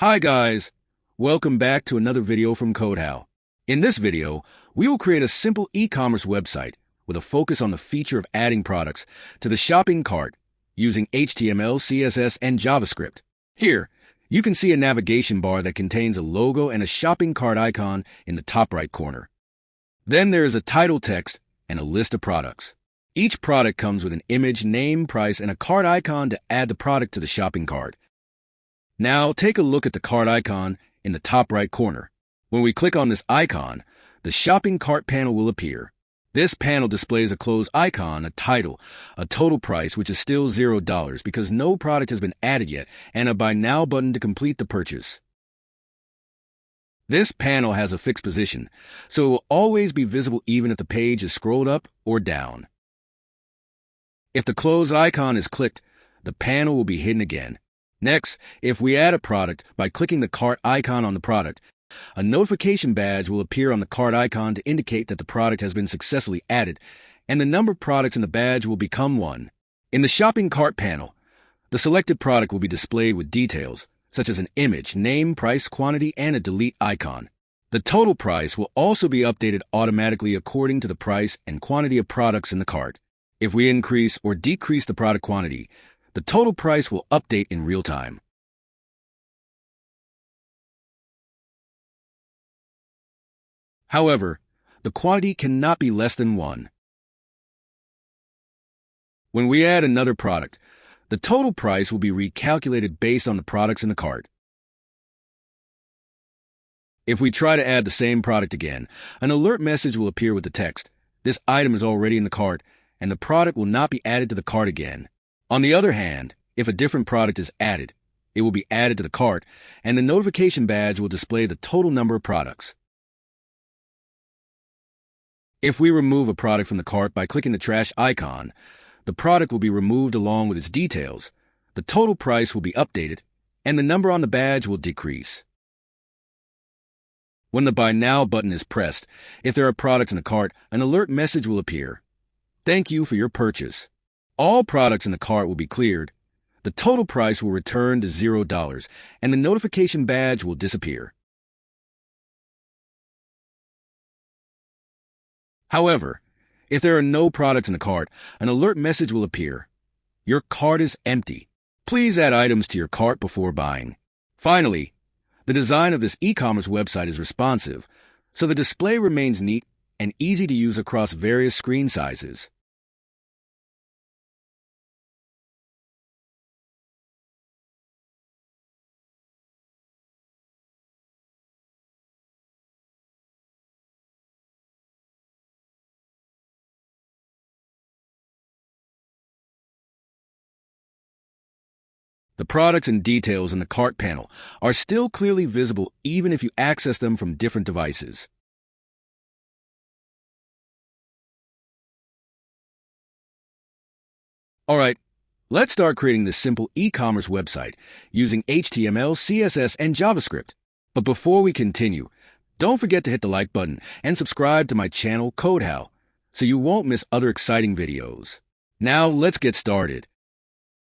Hi guys, welcome back to another video from CodeHow. In this video, we will create a simple e-commerce website with a focus on the feature of adding products to the shopping cart using HTML, CSS, and JavaScript. Here, you can see a navigation bar that contains a logo and a shopping cart icon in the top right corner. Then there is a title text and a list of products. Each product comes with an image, name, price, and a cart icon to add the product to the shopping cart. Now take a look at the cart icon in the top right corner. When we click on this icon, the shopping cart panel will appear. This panel displays a closed icon, a title, a total price, which is still $0 because no product has been added yet, and a Buy Now button to complete the purchase. This panel has a fixed position, so it will always be visible even if the page is scrolled up or down. If the closed icon is clicked, the panel will be hidden again. Next, if we add a product by clicking the cart icon on the product, a notification badge will appear on the cart icon to indicate that the product has been successfully added, and the number of products in the badge will become 1. In the shopping cart panel, the selected product will be displayed with details, such as an image, name, price, quantity, and a delete icon. The total price will also be updated automatically according to the price and quantity of products in the cart. If we increase or decrease the product quantity, the total price will update in real time. However, the quantity cannot be less than 1. When we add another product, the total price will be recalculated based on the products in the cart. If we try to add the same product again, an alert message will appear with the text, "This item is already in the cart," and the product will not be added to the cart again. On the other hand, if a different product is added, it will be added to the cart, and the notification badge will display the total number of products. If we remove a product from the cart by clicking the trash icon, the product will be removed along with its details, the total price will be updated, and the number on the badge will decrease. When the Buy Now button is pressed, if there are products in the cart, an alert message will appear. "Thank you for your purchase." All products in the cart will be cleared, the total price will return to $0, and the notification badge will disappear. However, if there are no products in the cart, an alert message will appear. "Your cart is empty. Please add items to your cart before buying." Finally, the design of this e-commerce website is responsive, so the display remains neat and easy to use across various screen sizes. The products and details in the cart panel are still clearly visible even if you access them from different devices. Alright, let's start creating this simple e-commerce website using HTML, CSS, and JavaScript. But before we continue, don't forget to hit the like button and subscribe to my channel CodeHow so you won't miss other exciting videos. Now let's get started.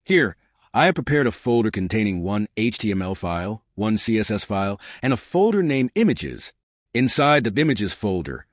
Here, I have prepared a folder containing one HTML file, one CSS file, and a folder named Images. Inside the Images folder,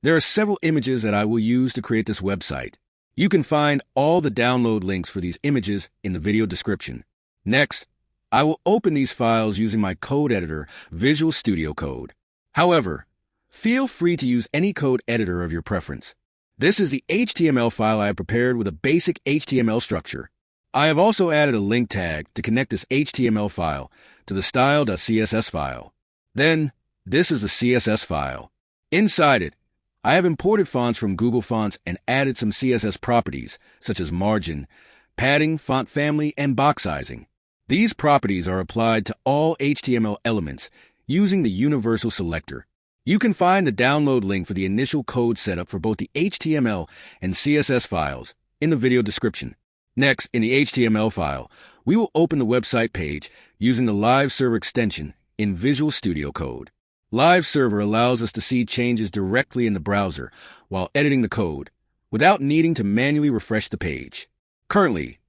there are several images that I will use to create this website. You can find all the download links for these images in the video description. Next, I will open these files using my code editor, Visual Studio Code. However, feel free to use any code editor of your preference. This is the HTML file I have prepared with a basic HTML structure. I have also added a link tag to connect this HTML file to the style.css file. Then, this is the CSS file. Inside it, I have imported fonts from Google Fonts and added some CSS properties, such as margin, padding, font family, and box sizing. These properties are applied to all HTML elements using the universal selector. You can find the download link for the initial code setup for both the HTML and CSS files in the video description. Next, in the HTML file, we will open the website page using the Live Server extension in Visual Studio Code. Live Server allows us to see changes directly in the browser while editing the code, without needing to manually refresh the page. Currently,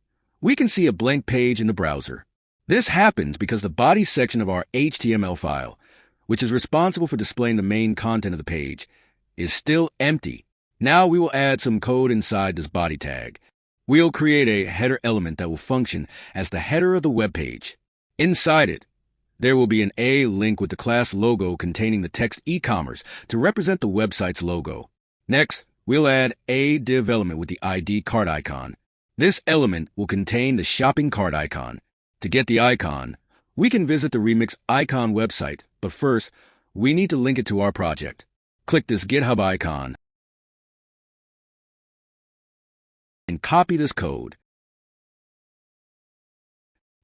we can see a blank page in the browser. This happens because the body section of our HTML file, which is responsible for displaying the main content of the page, is still empty. Now we will add some code inside this body tag. We'll create a header element that will function as the header of the web page. Inside it, there will be an A link with the class logo containing the text e-commerce to represent the website's logo. Next, we'll add a div element with the ID cart icon. This element will contain the shopping cart icon. To get the icon, we can visit the Remix icon website, but first, we need to link it to our project. Click this GitHub icon and copy this code.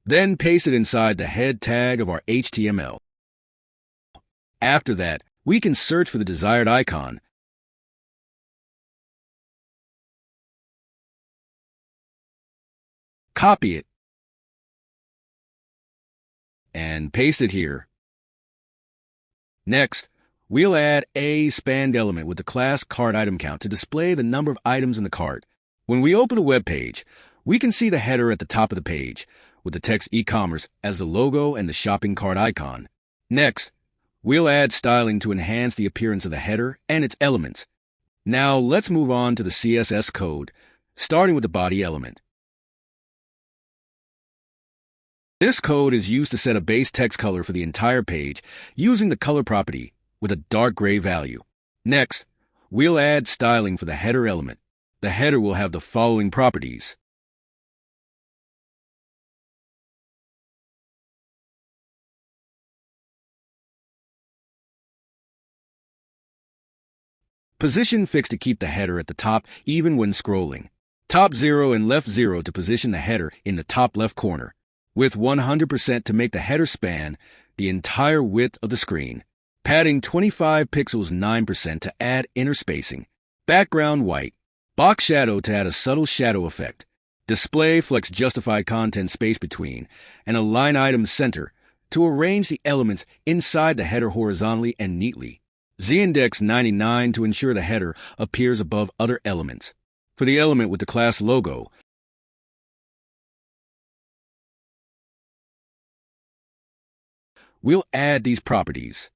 Then paste it inside the head tag of our HTML. After that, we can search for the desired icon. Copy it and paste it here. Next, we'll add a spanned element with the class cart item count to display the number of items in the cart. When we open the web page, we can see the header at the top of the page, with the text e-commerce as the logo and the shopping cart icon. Next, we'll add styling to enhance the appearance of the header and its elements. Now let's move on to the CSS code, starting with the body element. This code is used to set a base text color for the entire page using the color property with a dark gray value. Next, we'll add styling for the header element. The header will have the following properties. Position fixed to keep the header at the top even when scrolling. Top 0 and left 0 to position the header in the top left corner. With 100% to make the header span the entire width of the screen. Padding 25 pixels 9% to add inner spacing. Background white. Box shadow to add a subtle shadow effect. Display flex justify content space between, and a line item center to arrange the elements inside the header horizontally and neatly. Z-index 99 to ensure the header appears above other elements. For the element with the class logo, we'll add these properties.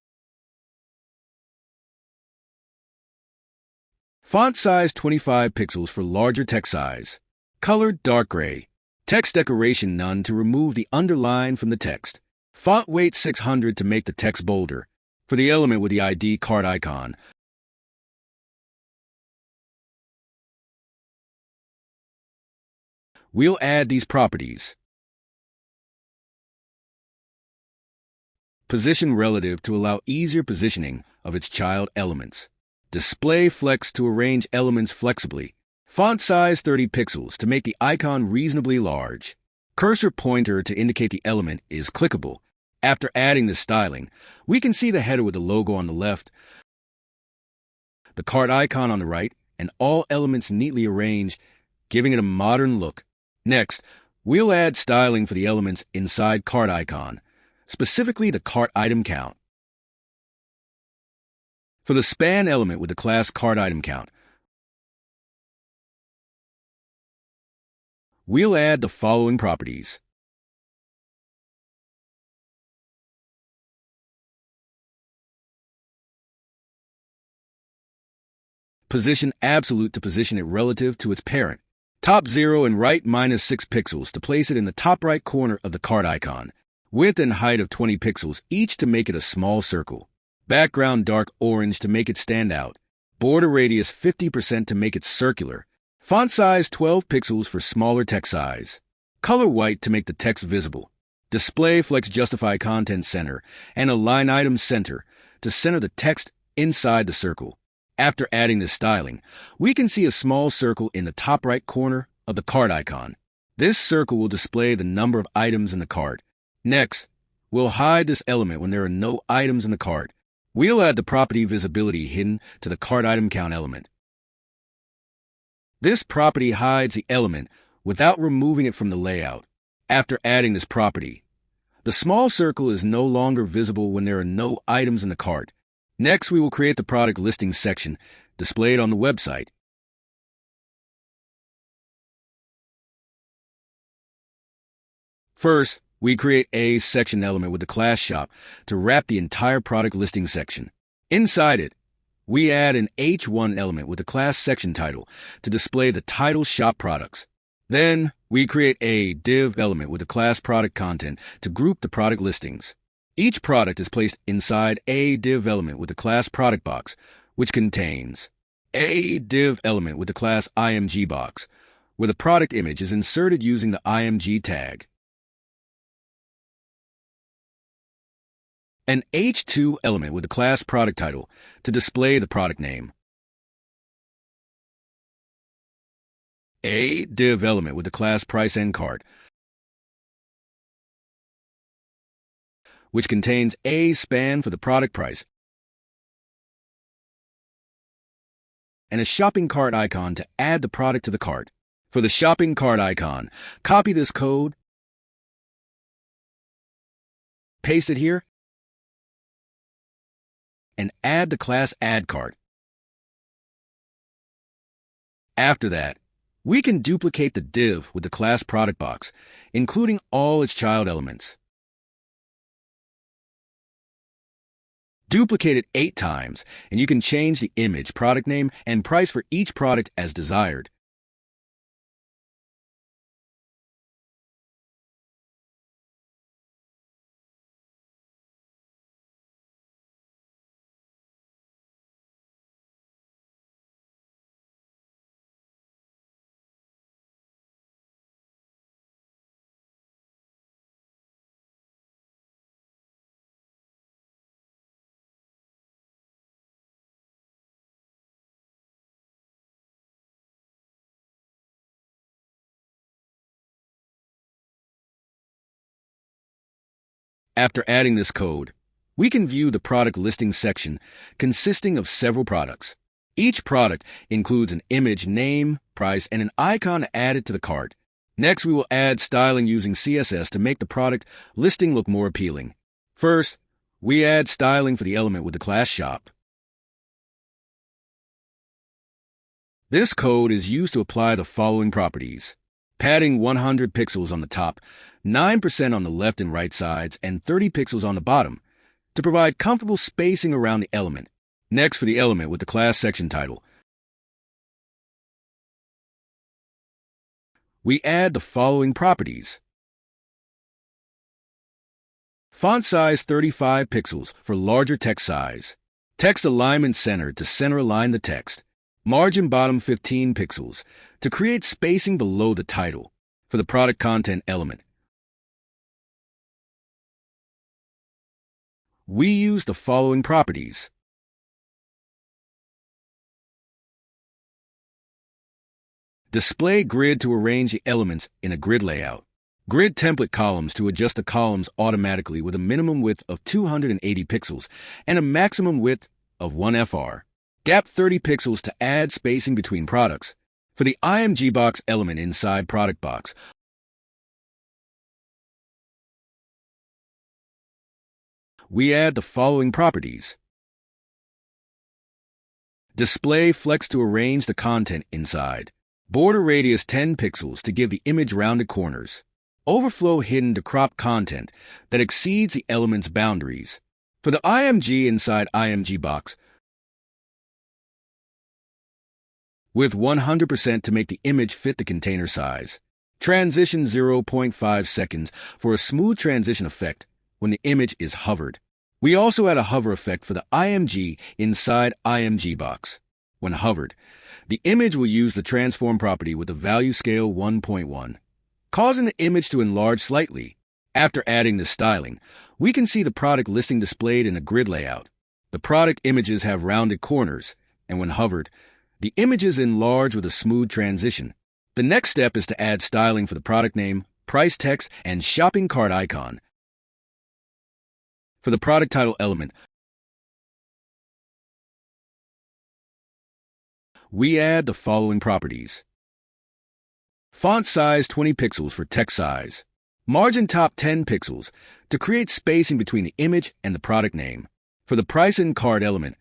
Font size 25 pixels for larger text size. Color dark gray. Text decoration none to remove the underline from the text. Font weight 600 to make the text bolder. For the element with the ID cart icon, we'll add these properties. Position relative to allow easier positioning of its child elements. Display flex to arrange elements flexibly. Font size 30 pixels to make the icon reasonably large. Cursor pointer to indicate the element is clickable. After adding the styling, we can see the header with the logo on the left, the cart icon on the right, and all elements neatly arranged, giving it a modern look. Next, we'll add styling for the elements inside cart icon, specifically the cart item count. For the span element with the class cart item count, we'll add the following properties. Position absolute to position it relative to its parent. Top 0 and right -6 pixels to place it in the top right corner of the cart icon. Width and height of 20 pixels each to make it a small circle. Background dark orange to make it stand out. Border radius 50% to make it circular. Font size 12 pixels for smaller text size. Color white to make the text visible. Display flex justify content center and a line item center to center the text inside the circle. After adding this styling, we can see a small circle in the top right corner of the cart icon. This circle will display the number of items in the cart. Next, we'll hide this element when there are no items in the cart. We'll add the property visibility hidden to the cart item count element. This property hides the element without removing it from the layout. After adding this property, the small circle is no longer visible when there are no items in the cart. Next, we will create the product listing section displayed on the website. First, we create a section element with the class shop to wrap the entire product listing section. Inside it, we add an H1 element with the class section title to display the title shop products. Then, we create a div element with the class product content to group the product listings. Each product is placed inside a div element with the class product box, which contains a div element with the class img box, where the product image is inserted using the img tag, an H2 element with the class product title to display the product name, a div element with the class price end cart, which contains a span for the product price, and a shopping cart icon to add the product to the cart. For the shopping cart icon, copy this code, paste it here, and add the class add cart. After that, we can duplicate the div with the class product box, including all its child elements. Duplicate it 8 times, and you can change the image, product name, and price for each product as desired. After adding this code, we can view the product listing section consisting of several products. Each product includes an image, name, price, and an icon added to the cart. Next, we will add styling using CSS to make the product listing look more appealing. First, we add styling for the element with the class shop. This code is used to apply the following properties: padding 100 pixels on the top, 9% on the left and right sides, and 30 pixels on the bottom to provide comfortable spacing around the element. Next, for the element with the class section title, we add the following properties: font size 35 pixels for larger text size, text alignment center to center align the text, margin bottom 15 pixels to create spacing below the title. For the product content element, we use the following properties: display grid to arrange the elements in a grid layout, grid template columns to adjust the columns automatically with a minimum width of 280 pixels and a maximum width of 1 fr, gap 30 pixels to add spacing between products. For the img box element inside product box, we add the following properties: display flex to arrange the content inside, border radius 10 pixels to give the image rounded corners, overflow hidden to crop content that exceeds the element's boundaries. For the img inside img box, with 100% to make the image fit the container size, transition 0.5 seconds for a smooth transition effect when the image is hovered. We also add a hover effect for the img inside img box. When hovered, the image will use the transform property with the value scale 1.1, causing the image to enlarge slightly. After adding this styling, we can see the product listing displayed in a grid layout. The product images have rounded corners, and when hovered, the images enlarge with a smooth transition. The next step is to add styling for the product name, price text, and shopping cart icon. For the product title element, we add the following properties: font size 20 pixels for text size, margin top 10 pixels to create spacing between the image and the product name. For the price and cart element,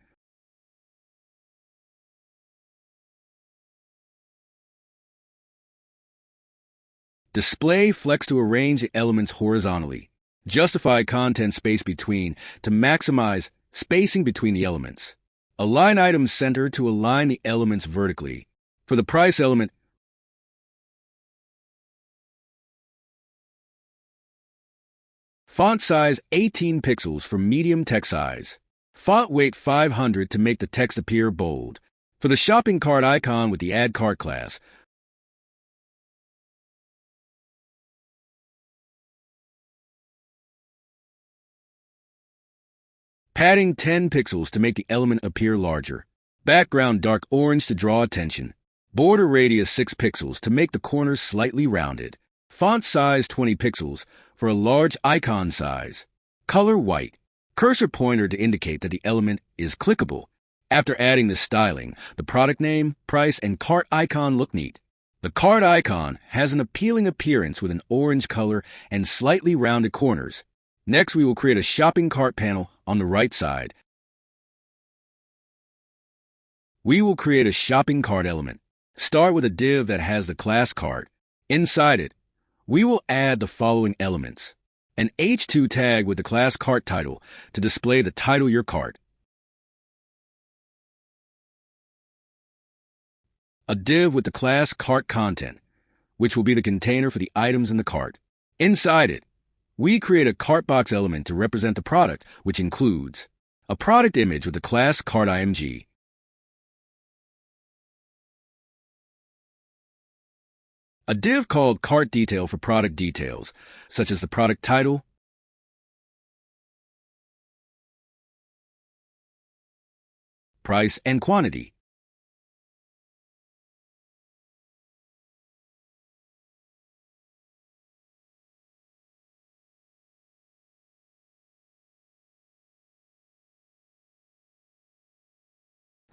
Display flex to arrange the elements horizontally. Justify content space between to maximize spacing between the elements. Align items center to align the elements vertically. For the price element, font size 18 pixels for medium text size. Font weight 500 to make the text appear bold. For the shopping cart icon with the Add Cart class, padding 10 pixels to make the element appear larger. Background dark orange to draw attention. Border radius 6 pixels to make the corners slightly rounded. Font size 20 pixels for a large icon size. Color white. Cursor pointer to indicate that the element is clickable. After adding the styling, the product name, price, and cart icon look neat. The cart icon has an appealing appearance with an orange color and slightly rounded corners. Next, we will create a shopping cart panel on the right side. We will create a shopping cart element. Start with a div that has the class cart. Inside it, we will add the following elements. An H2 tag with the class cart title to display the title of your cart. A div with the class cart content, which will be the container for the items in the cart. Inside it, we create a cart box element to represent the product, which includes a product image with the class cart img, a div called cart detail for product details, such as the product title, price, and quantity.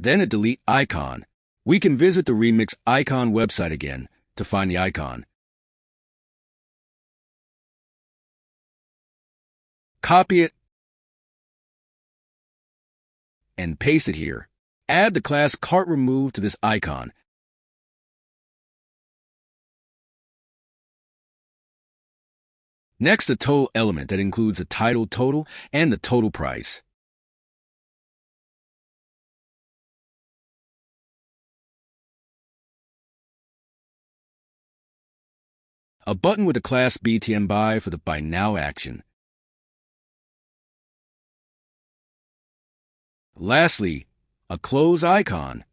Then a delete icon. We can visit the Remix icon website again to find the icon. Copy it and paste it here. Add the class cart remove to this icon. Next, the total element that includes the title total and the total price. A button with the class BTN buy for the buy now action. Lastly, a close icon.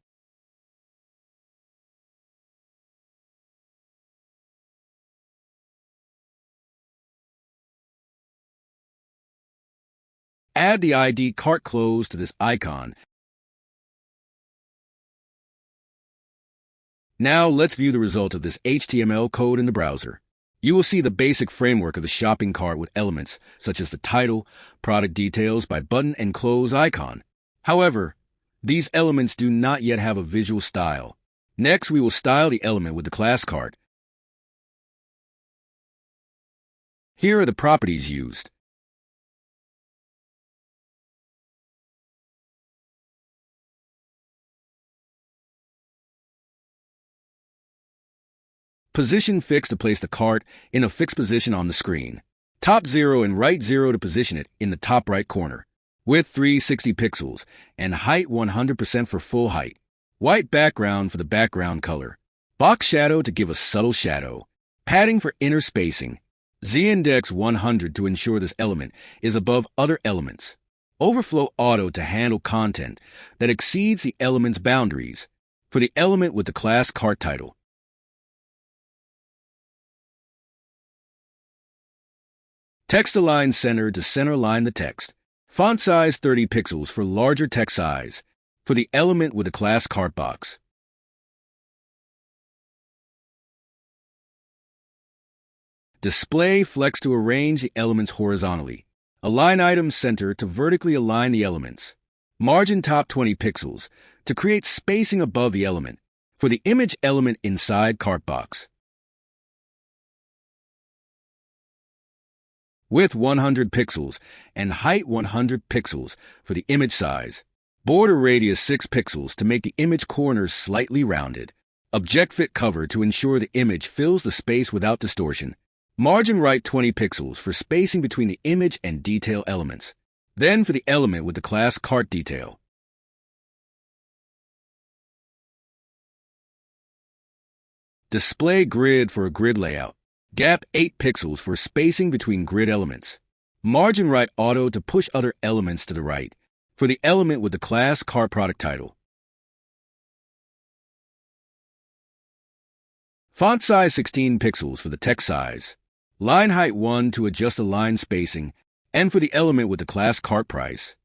Add the ID cart close to this icon. Now let's view the result of this HTML code in the browser. You will see the basic framework of the shopping cart with elements such as the title, product details by button and close icon. However, these elements do not yet have a visual style. Next, we will style the element with the class cart. Here are the properties used. Position fixed to place the cart in a fixed position on the screen. Top 0 and right 0 to position it in the top right corner. Width 360 pixels and height 100% for full height. White background for the background color. Box shadow to give a subtle shadow. Padding for inner spacing. Z-index 100 to ensure this element is above other elements. Overflow auto to handle content that exceeds the element's boundaries. For the element with the class cart title. Text align center to center align the text. Font size 30 pixels for larger text size. For the element with the class cart box. Display flex to arrange the elements horizontally. Align items center to vertically align the elements. Margin top 20 pixels to create spacing above the element. For the image element inside cart box. Width 100 pixels and height 100 pixels for the image size. Border radius 6 pixels to make the image corners slightly rounded. Object Fit Cover to ensure the image fills the space without distortion. Margin right 20 pixels for spacing between the image and detail elements. Then for the element with the class cart detail. Display grid for a grid layout. Gap 8 pixels for spacing between grid elements. Margin right auto to push other elements to the right. For the element with the class cart product title. Font size 16 pixels for the text size. Line height 1 to adjust the line spacing, and for the element with the class cart price.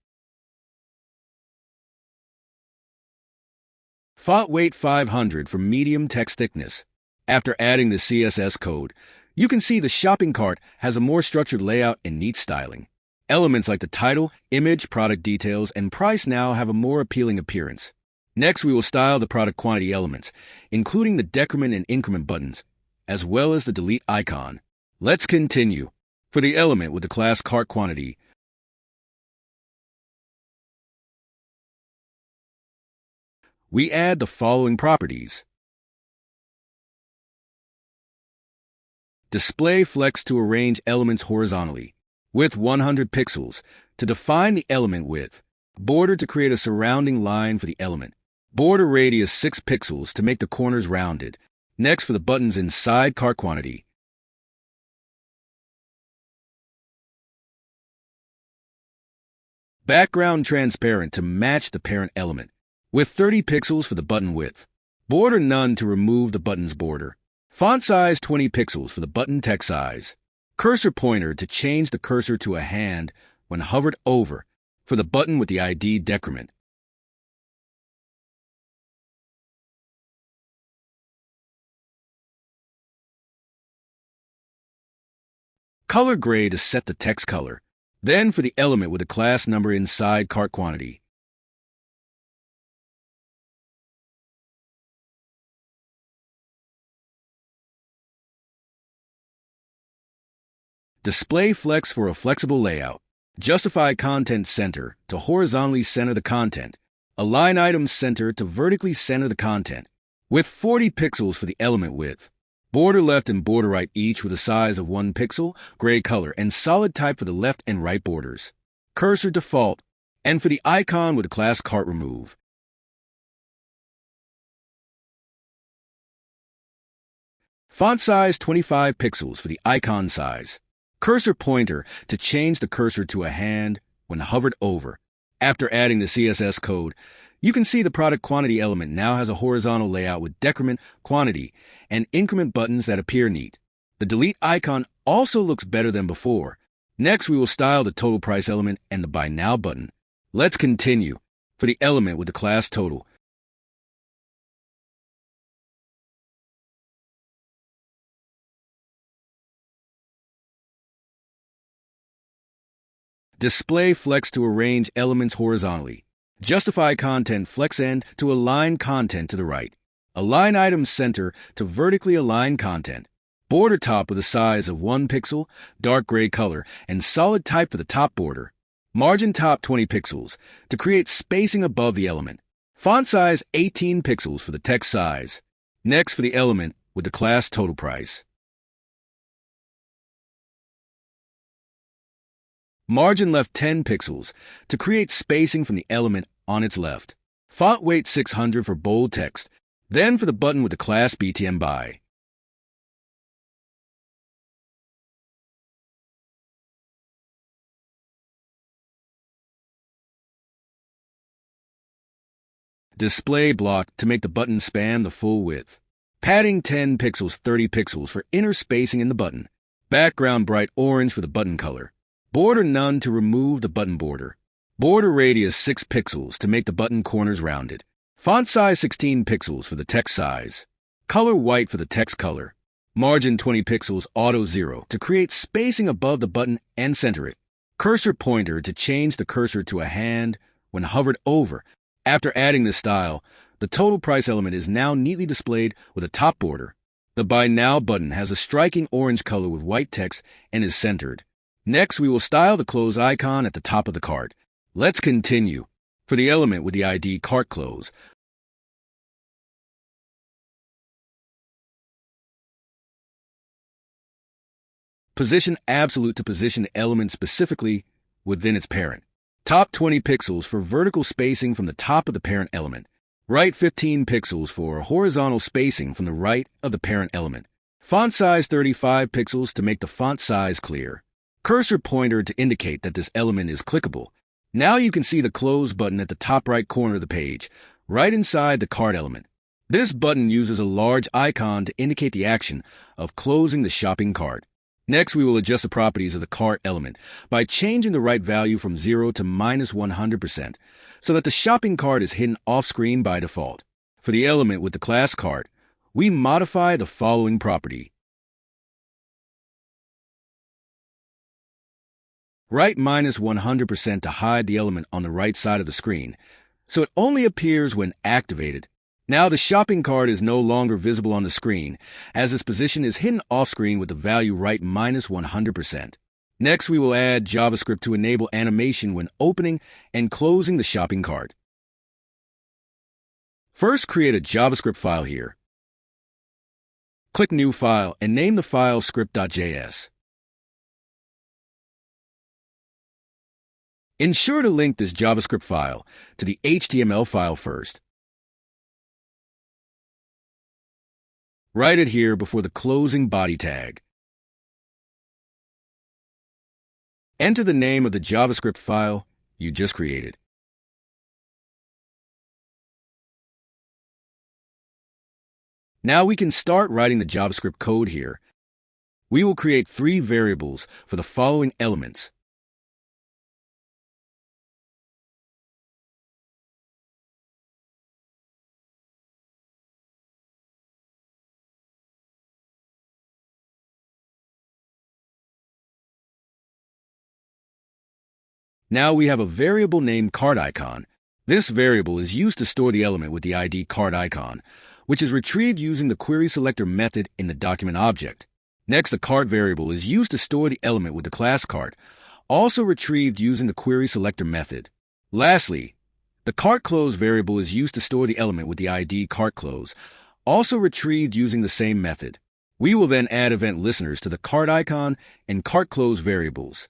Font weight 500 for medium text thickness. After adding the CSS code, you can see the shopping cart has a more structured layout and neat styling. Elements like the title, image, product details, and price now have a more appealing appearance. Next, we will style the product quantity elements, including the decrement and increment buttons, as well as the delete icon. Let's continue. For the element with the class cart quantity, we add the following properties. Display flex to arrange elements horizontally. Width 100 pixels to define the element width. Border to create a surrounding line for the element. Border radius 6 pixels to make the corners rounded. Next for the buttons inside cart quantity. Background transparent to match the parent element. With 30 pixels for the button width. Border none to remove the button's border. Font size 20 pixels for the button text size. Cursor pointer to change the cursor to a hand when hovered over for the button with the ID decrement. Color gray to set the text color. Then for the element with the class number inside cart quantity. Display flex for a flexible layout. Justify content center to horizontally center the content. Align items center to vertically center the content. With 40 pixels for the element width. Border left and border right each with a size of 1 pixel, gray color, and solid type for the left and right borders. Cursor default, and for the icon with the class cart remove. Font size 25 pixels for the icon size. Cursor pointer to change the cursor to a hand when hovered over. After adding the CSS code, you can see the product quantity element now has a horizontal layout with decrement, quantity, and increment buttons that appear neat. The delete icon also looks better than before. Next, we will style the total price element and the buy now button. Let's continue. For the element with the class total, display flex to arrange elements horizontally. Justify content flex end to align content to the right. Align items center to vertically align content. Border top with a size of 1 pixel, dark gray color, and solid type for the top border. Margin top 20 pixels to create spacing above the element. Font size 18 pixels for the text size. Next for the element with the class total price. Margin left 10 pixels to create spacing from the element on its left. Font weight 600 for bold text. Then for the button with the class BTM buy. Display block to make the button span the full width. Padding 10 pixels 30 pixels for inner spacing in the button. Background bright orange for the button color. Border none to remove the button border. Border radius 6 pixels to make the button corners rounded. Font size 16 pixels for the text size. Color white for the text color. Margin 20 pixels auto 0 to create spacing above the button and center it. Cursor pointer to change the cursor to a hand when hovered over. After adding this style, the total price element is now neatly displayed with a top border. The Buy Now button has a striking orange color with white text and is centered. Next, we will style the close icon at the top of the cart. Let's continue. For the element with the ID cart close, Position absolute to position the element specifically within its parent. Top 20 pixels for vertical spacing from the top of the parent element. Right 15 pixels for horizontal spacing from the right of the parent element. Font size 35 pixels to make the font size clear. Cursor pointer to indicate that this element is clickable. Now you can see the close button at the top right corner of the page, right inside the cart element. This button uses a large icon to indicate the action of closing the shopping cart. Next, we will adjust the properties of the cart element by changing the right value from 0 to -100% so that the shopping cart is hidden off-screen by default. For the element with the class cart, we modify the following property. Right -100% to hide the element on the right side of the screen, so it only appears when activated. Now the shopping cart is no longer visible on the screen, as its position is hidden off-screen with the value right -100%. Next, we will add JavaScript to enable animation when opening and closing the shopping cart. First, create a JavaScript file here. Click New File and name the file script.js. Ensure to link this JavaScript file to the HTML file first. Write it here before the closing body tag. Enter the name of the JavaScript file you just created. Now we can start writing the JavaScript code here. We will create 3 variables for the following elements. Now we have a variable named cart icon. This variable is used to store the element with the ID cart icon, which is retrieved using the query selector method in the document object. Next, the cart variable is used to store the element with the class cart, also retrieved using the query selector method. Lastly, the cart close variable is used to store the element with the ID cart close, also retrieved using the same method. We will then add event listeners to the cart icon and cart close variables.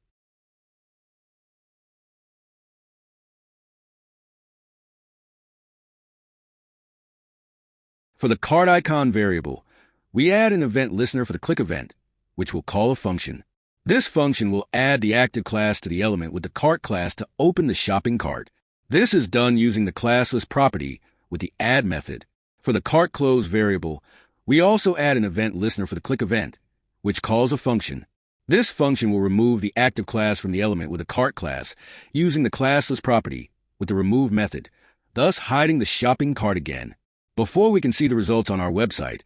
For the cart icon variable, we add an event listener for the click event, which will call a function. This function will add the active class to the element with the cart class to open the shopping cart. This is done using the classless property with the add method. For the cart close variable, we also add an event listener for the click event, which calls a function. This function will remove the active class from the element with the cart class using the classless property with the remove method, thus hiding the shopping cart again. Before we can see the results on our website,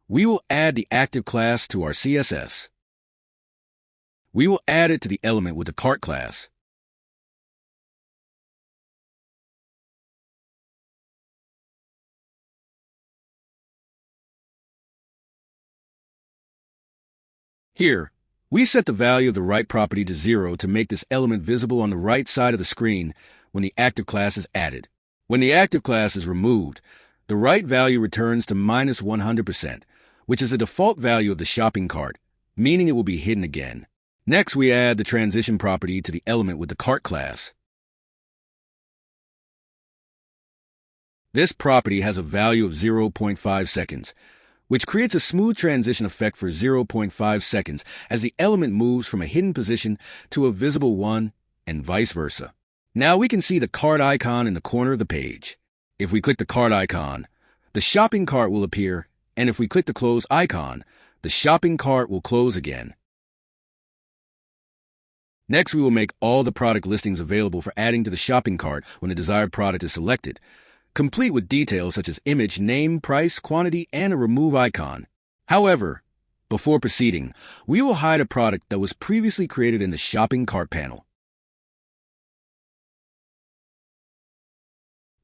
we will add the active class to our CSS. We will add it to the element with the cart class. Here, we set the value of the right property to 0 to make this element visible on the right side of the screen when the active class is added. When the active class is removed, the right value returns to -100%, which is the default value of the shopping cart, meaning it will be hidden again. Next, we add the transition property to the element with the cart class. This property has a value of 0.5 seconds, which creates a smooth transition effect for 0.5 seconds as the element moves from a hidden position to a visible one and vice versa. Now we can see the cart icon in the corner of the page. If we click the cart icon, the shopping cart will appear, and if we click the close icon, the shopping cart will close again. Next, we will make all the product listings available for adding to the shopping cart when the desired product is selected, complete with details such as image, name, price, quantity, and a remove icon. However, before proceeding, we will hide a product that was previously created in the shopping cart panel.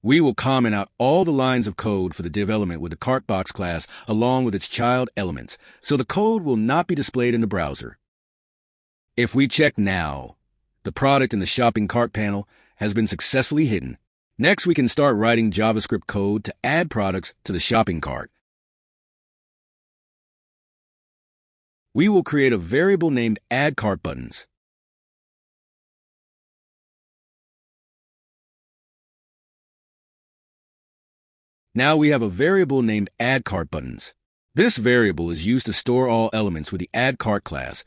We will comment out all the lines of code for the div element with the cartbox class along with its child elements, so the code will not be displayed in the browser. If we check now, the product in the shopping cart panel has been successfully hidden. Next, we can start writing JavaScript code to add products to the shopping cart. we will create a variable named Add Cart Buttons. Now we have a variable named Add Cart Buttons. This variable is used to store all elements with the Add Cart class,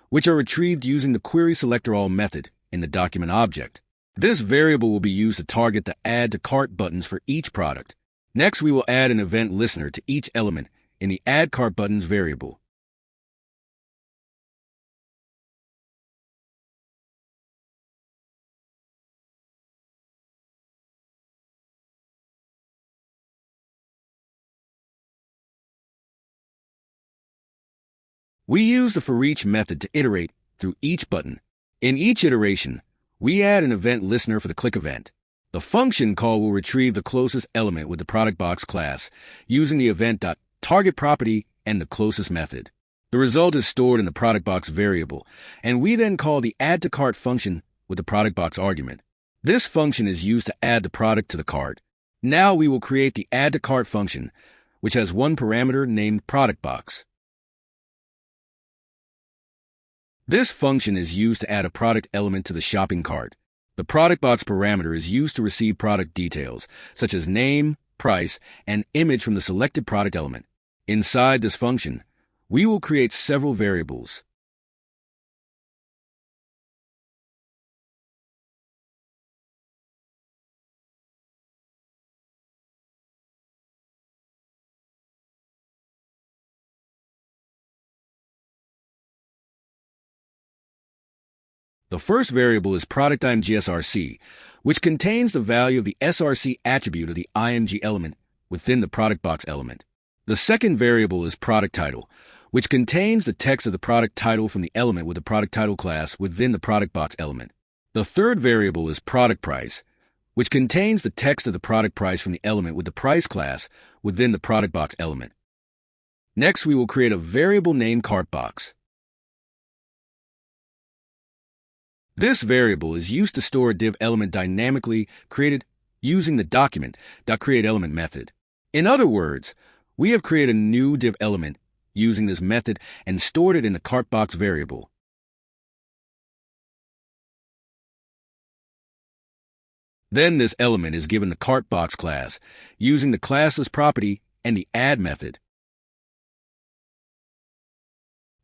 which are retrieved using the querySelectorAll method in the document object. This variable will be used to target the Add to Cart buttons for each product. Next, we will add an event listener to each element in the Add Cart Buttons variable. We use the forEach method to iterate through each button. In each iteration, we add an event listener for the click event. The function call will retrieve the closest element with the ProductBox class using the event.target property and the closest method. The result is stored in the ProductBox variable, and we then call the add to cart function with the ProductBox argument. This function is used to add the product to the cart. Now we will create the add to cart function, which has one parameter named ProductBox. This function is used to add a product element to the shopping cart. The ProductBox parameter is used to receive product details, such as name, price, and image from the selected product element. Inside this function, we will create several variables. The first variable is product_img_src, which contains the value of the src attribute of the img element within the ProductBox element. The second variable is product title, which contains the text of the product title from the element with the product title class within the ProductBox element. The third variable is product price, which contains the text of the product price from the element with the price class within the ProductBox element. Next, we will create a variable named CartBox. This variable is used to store a div element dynamically created using the document.createElement method. In other words, we have created a new div element using this method and stored it in the CartBox variable. Then this element is given the CartBox class using the classless property and the add method.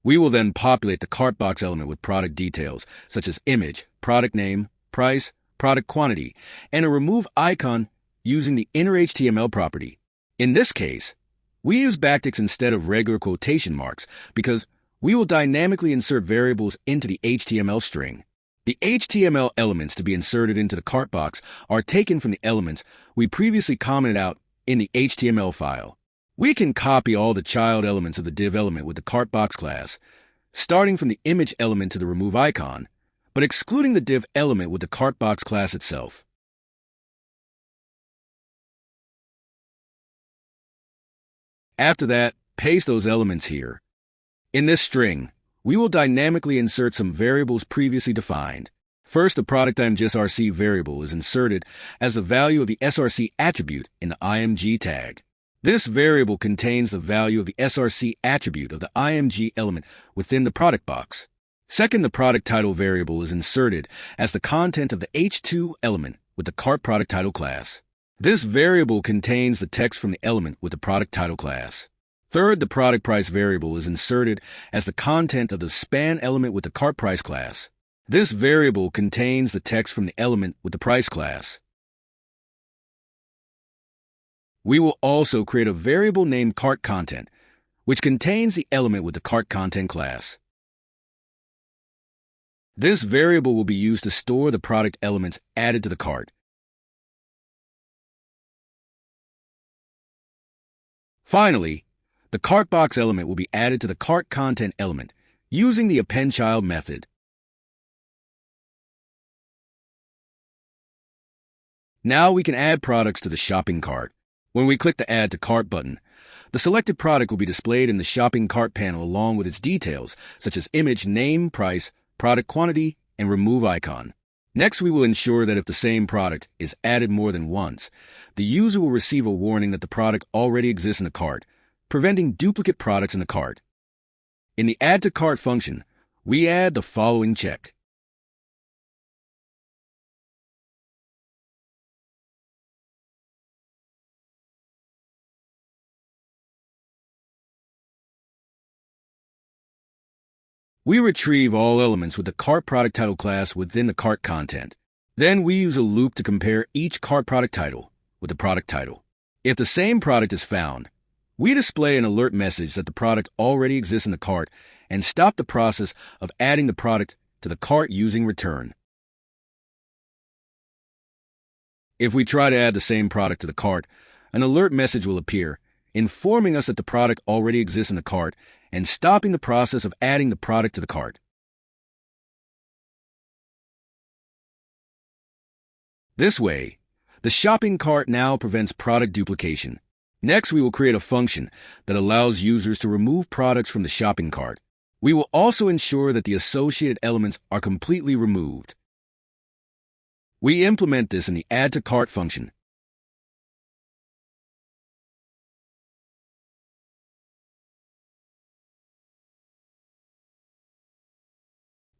We will then populate the CartBox element with product details, such as image, product name, price, product quantity, and a remove icon using the inner HTML property. In this case, we use backticks instead of regular quotation marks because we will dynamically insert variables into the HTML string. The HTML elements to be inserted into the CartBox are taken from the elements we previously commented out in the HTML file. We can copy all the child elements of the div element with the CartBox class, starting from the image element to the remove icon, but excluding the div element with the CartBox class itself. After that, paste those elements here. In this string, we will dynamically insert some variables previously defined. First, the product_img_src variable is inserted as the value of the src attribute in the img tag. This variable contains the value of the src attribute of the img element within the ProductBox. Second, the product title variable is inserted as the content of the h2 element with the cart product title class. This variable contains the text from the element with the product title class. Third, the product price variable is inserted as the content of the span element with the cart price class. This variable contains the text from the element with the price class. We will also create a variable named cart content, which contains the element with the cart content class. This variable will be used to store the product elements added to the cart. Finally, the CartBox element will be added to the cart content element using the appendChild method. Now we can add products to the shopping cart. When we click the Add to Cart button, the selected product will be displayed in the shopping cart panel along with its details, such as image, name, price, product quantity, and remove icon. Next, we will ensure that if the same product is added more than once, the user will receive a warning that the product already exists in the cart, preventing duplicate products in the cart. In the Add to Cart function, we add the following check. We retrieve all elements with the cart product title class within the cart content. Then we use a loop to compare each cart product title with the product title. If the same product is found, we display an alert message that the product already exists in the cart and stop the process of adding the product to the cart using return. If we try to add the same product to the cart, an alert message will appear, informing us that the product already exists in the cart and stopping the process of adding the product to the cart. This way, the shopping cart now prevents product duplication. Next, we will create a function that allows users to remove products from the shopping cart. We will also ensure that the associated elements are completely removed. We implement this in the Add to Cart function.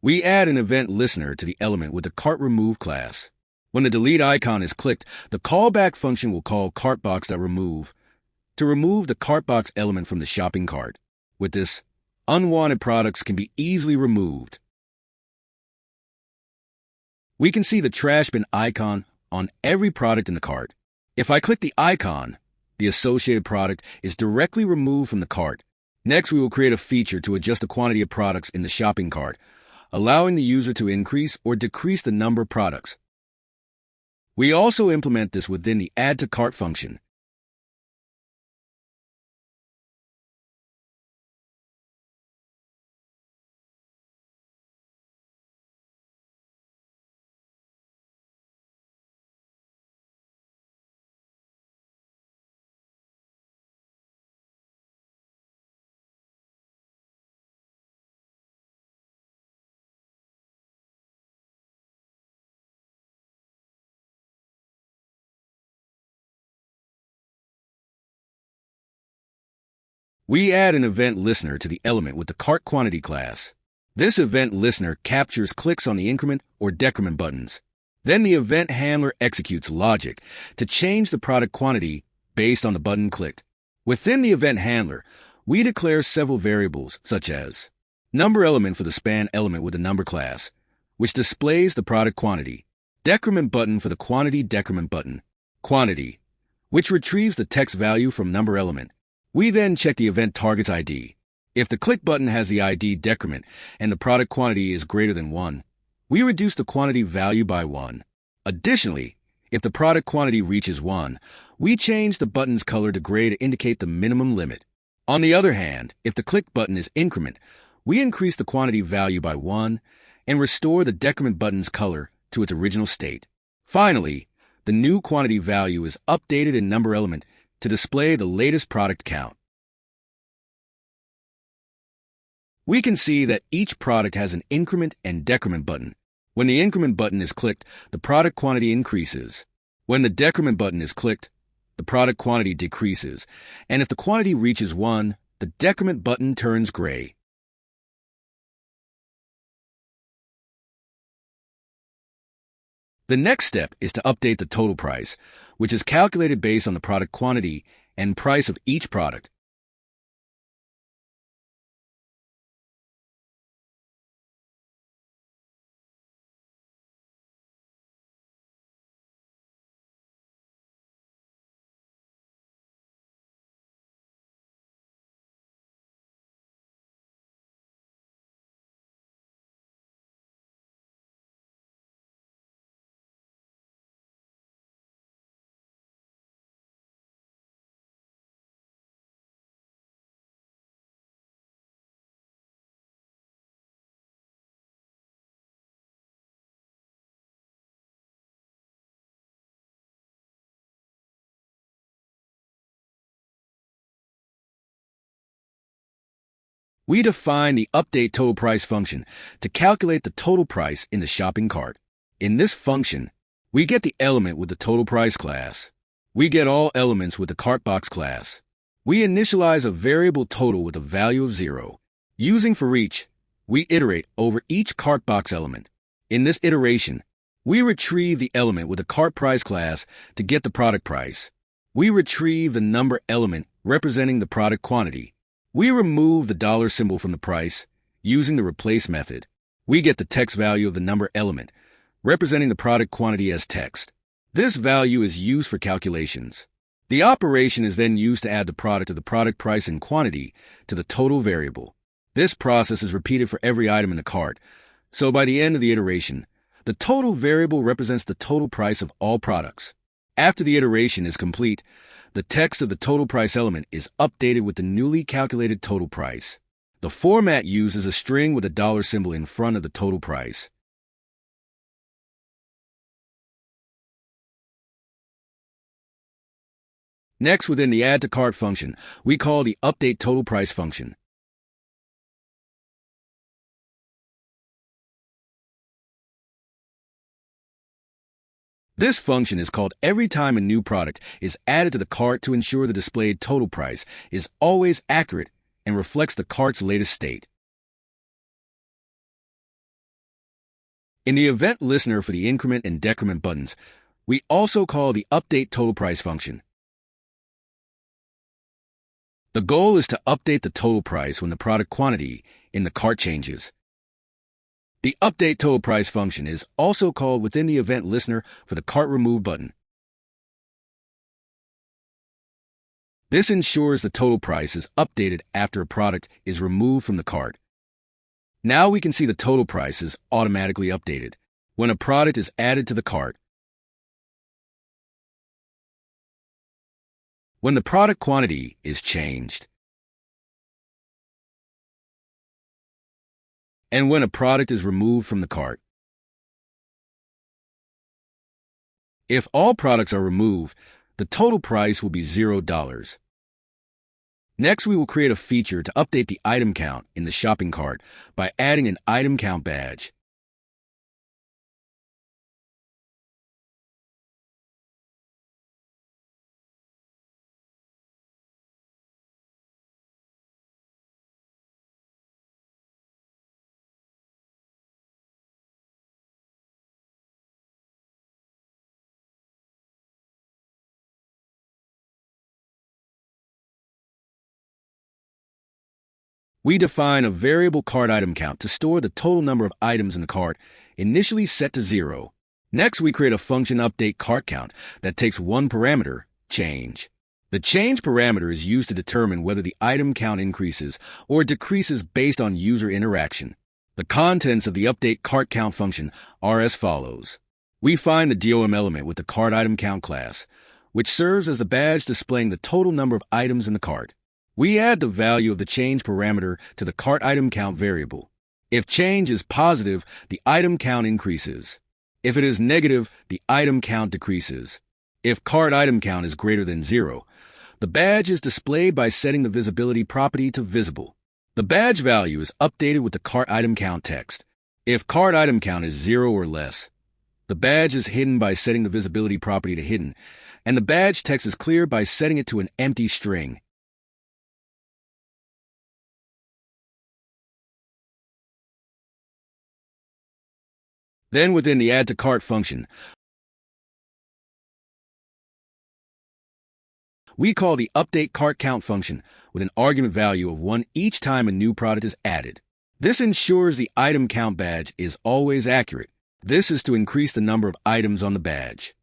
We add an event listener to the element with the cart remove class. When the delete icon is clicked, the callback function will call cartbox.remove to remove the cartbox element from the shopping cart. With this, unwanted products can be easily removed. We can see the trash bin icon on every product in the cart. If I click the icon, the associated product is directly removed from the cart. Next, we will create a feature to adjust the quantity of products in the shopping cart, allowing the user to increase or decrease the number of products. We also implement this within the Add to Cart function. We add an event listener to the element with the cart quantity class. This event listener captures clicks on the increment or decrement buttons. Then the event handler executes logic to change the product quantity based on the button clicked. Within the event handler, we declare several variables such as number element for the span element with the number class, which displays the product quantity, decrement button for the quantity decrement button, quantity, which retrieves the text value from number element. We then check the event target's ID. If the click button has the ID decrement and the product quantity is greater than 1, we reduce the quantity value by 1. Additionally, if the product quantity reaches 1, we change the button's color to gray to indicate the minimum limit. On the other hand, if the click button is increment, we increase the quantity value by 1 and restore the decrement button's color to its original state. Finally, the new quantity value is updated in number element to display the latest product count. We can see that each product has an increment and decrement button. When the increment button is clicked, the product quantity increases. When the decrement button is clicked, the product quantity decreases. And if the quantity reaches 1, the decrement button turns gray. The next step is to update the total price, which is calculated based on the product quantity and price of each product. We define the update total price function to calculate the total price in the shopping cart. In this function, we get the element with the total price class. We get all elements with the cartbox class. We initialize a variable total with a value of 0. Using for each, we iterate over each cart box element. In this iteration, we retrieve the element with the cart price class to get the product price. We retrieve the number element representing the product quantity. We remove the dollar symbol from the price using the replace method. We get the text value of the number element representing the product quantity as text. This value is used for calculations. The operation is then used to add the product of the product price and quantity to the total variable. This process is repeated for every item in the cart, so by the end of the iteration, the total variable represents the total price of all products. After the iteration is complete, the text of the total price element is updated with the newly calculated total price. The format uses a string with a dollar symbol in front of the total price. Next, within the add to cart function, we call the update total price function. This function is called every time a new product is added to the cart to ensure the displayed total price is always accurate and reflects the cart's latest state. In the event listener for the increment and decrement buttons, we also call the update total price function. The goal is to update the total price when the product quantity in the cart changes. The update total price function is also called within the event listener for the cart remove button. This ensures the total price is updated after a product is removed from the cart. Now we can see the total price is automatically updated when a product is added to the cart. When the product quantity is changed, and when a product is removed from the cart. If all products are removed, the total price will be $0. Next, we will create a feature to update the item count in the shopping cart by adding an item count badge. We define a variable cart item count to store the total number of items in the cart, initially set to 0. Next, we create a function update cart count that takes one parameter, change. The change parameter is used to determine whether the item count increases or decreases based on user interaction. The contents of the update cart count function are as follows. We find the DOM element with the cart item count class, which serves as the badge displaying the total number of items in the cart. We add the value of the change parameter to the cart item count variable. If change is positive, the item count increases. If it is negative, the item count decreases. If cart item count is greater than 0, the badge is displayed by setting the visibility property to visible. The badge value is updated with the cart item count text. If cart item count is 0 or less, the badge is hidden by setting the visibility property to hidden, and the badge text is cleared by setting it to an empty string. Then within the add to cart function, we call the update cart count function with an argument value of 1 each time a new product is added. This ensures the item count badge is always accurate. This is to increase the number of items on the badge.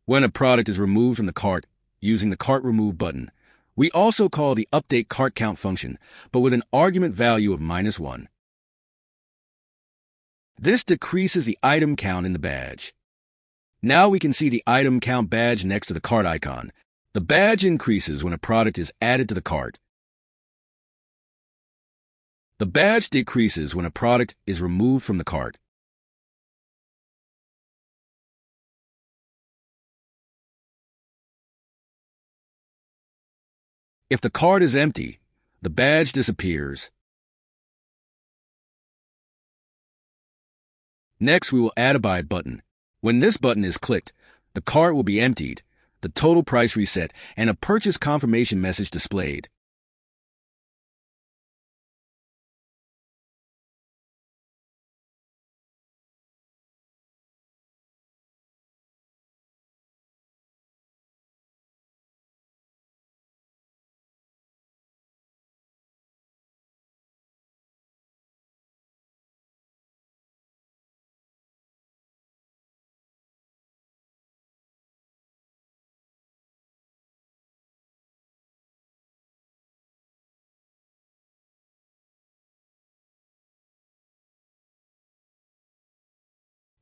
When a product is removed from the cart using the cart remove button, we also call the update cart count function, but with an argument value of -1. This decreases the item count in the badge. Now we can see the item count badge next to the cart icon. The badge increases when a product is added to the cart. The badge decreases when a product is removed from the cart. If the cart is empty, the badge disappears. Next, we will add a buy button. When this button is clicked, the cart will be emptied, the total price reset, and a purchase confirmation message displayed.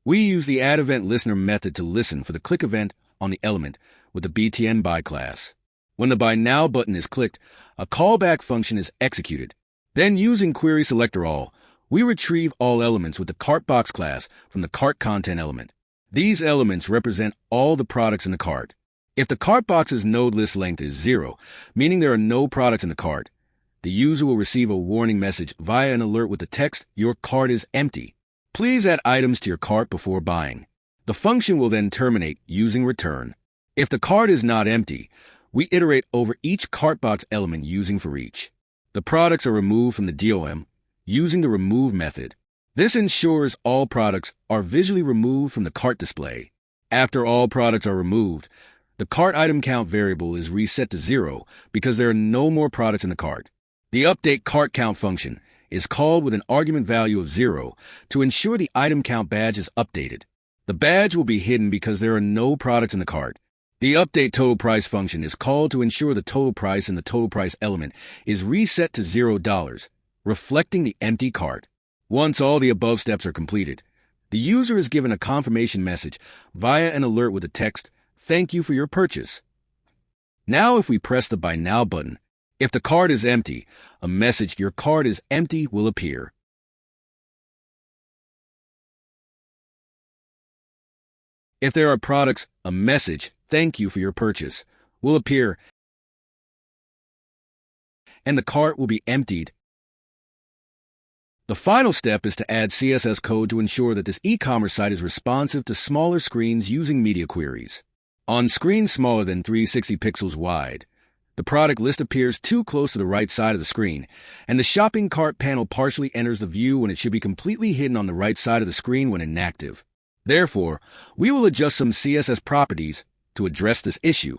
We use the addEventListener method to listen for the click event on the element with the btn by class. When the Buy Now button is clicked, a callback function is executed. Then using querySelectorAll, we retrieve all elements with the CartBox class from the cart content element. These elements represent all the products in the cart. If the CartBox's node list length is 0, meaning there are no products in the cart, the user will receive a warning message via an alert with the text, "Your cart is empty. Please add items to your cart before buying." The function will then terminate using return. If the cart is not empty, we iterate over each CartBox element using for each. The products are removed from the DOM using the remove method. This ensures all products are visually removed from the cart display. After all products are removed, the cart item count variable is reset to 0 because there are no more products in the cart. The update cart count function is called with an argument value of 0 to ensure the item count badge is updated. The badge will be hidden because there are no products in the cart. The update total price function is called to ensure the total price in the total price element is reset to $0, reflecting the empty cart. Once all the above steps are completed, the user is given a confirmation message via an alert with the text, "Thank you for your purchase." Now if we press the Buy Now button, if the cart is empty, a message, "Your cart is empty," will appear. If there are products, a message, "Thank you for your purchase," will appear, and the cart will be emptied. The final step is to add CSS code to ensure that this e-commerce site is responsive to smaller screens using media queries. On screens smaller than 360 pixels wide, the product list appears too close to the right side of the screen, and the shopping cart panel partially enters the view when it should be completely hidden on the right side of the screen when inactive. Therefore, we will adjust some CSS properties to address this issue.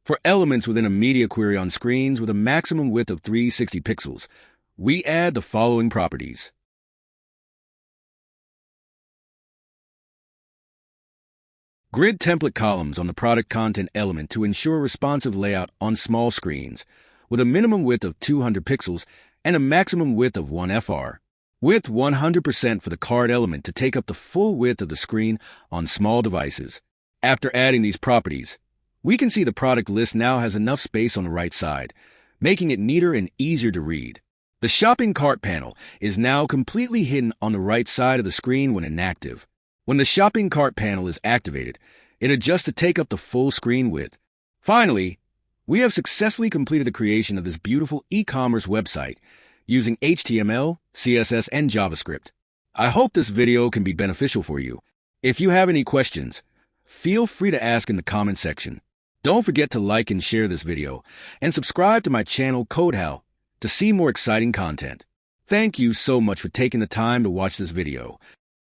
For elements within a media query on screens with a maximum width of 360 pixels, we add the following properties. Grid template columns on the product content element to ensure responsive layout on small screens, with a minimum width of 200 pixels and a maximum width of 1 fr. Width 100% for the card element to take up the full width of the screen on small devices. After adding these properties, we can see the product list now has enough space on the right side, making it neater and easier to read. The shopping cart panel is now completely hidden on the right side of the screen when inactive. When the shopping cart panel is activated, it adjusts to take up the full screen width. Finally, we have successfully completed the creation of this beautiful e-commerce website using HTML, CSS, and JavaScript. I hope this video can be beneficial for you. If you have any questions, feel free to ask in the comment section. Don't forget to like and share this video, and subscribe to my channel CodeHow to see more exciting content. Thank you so much for taking the time to watch this video.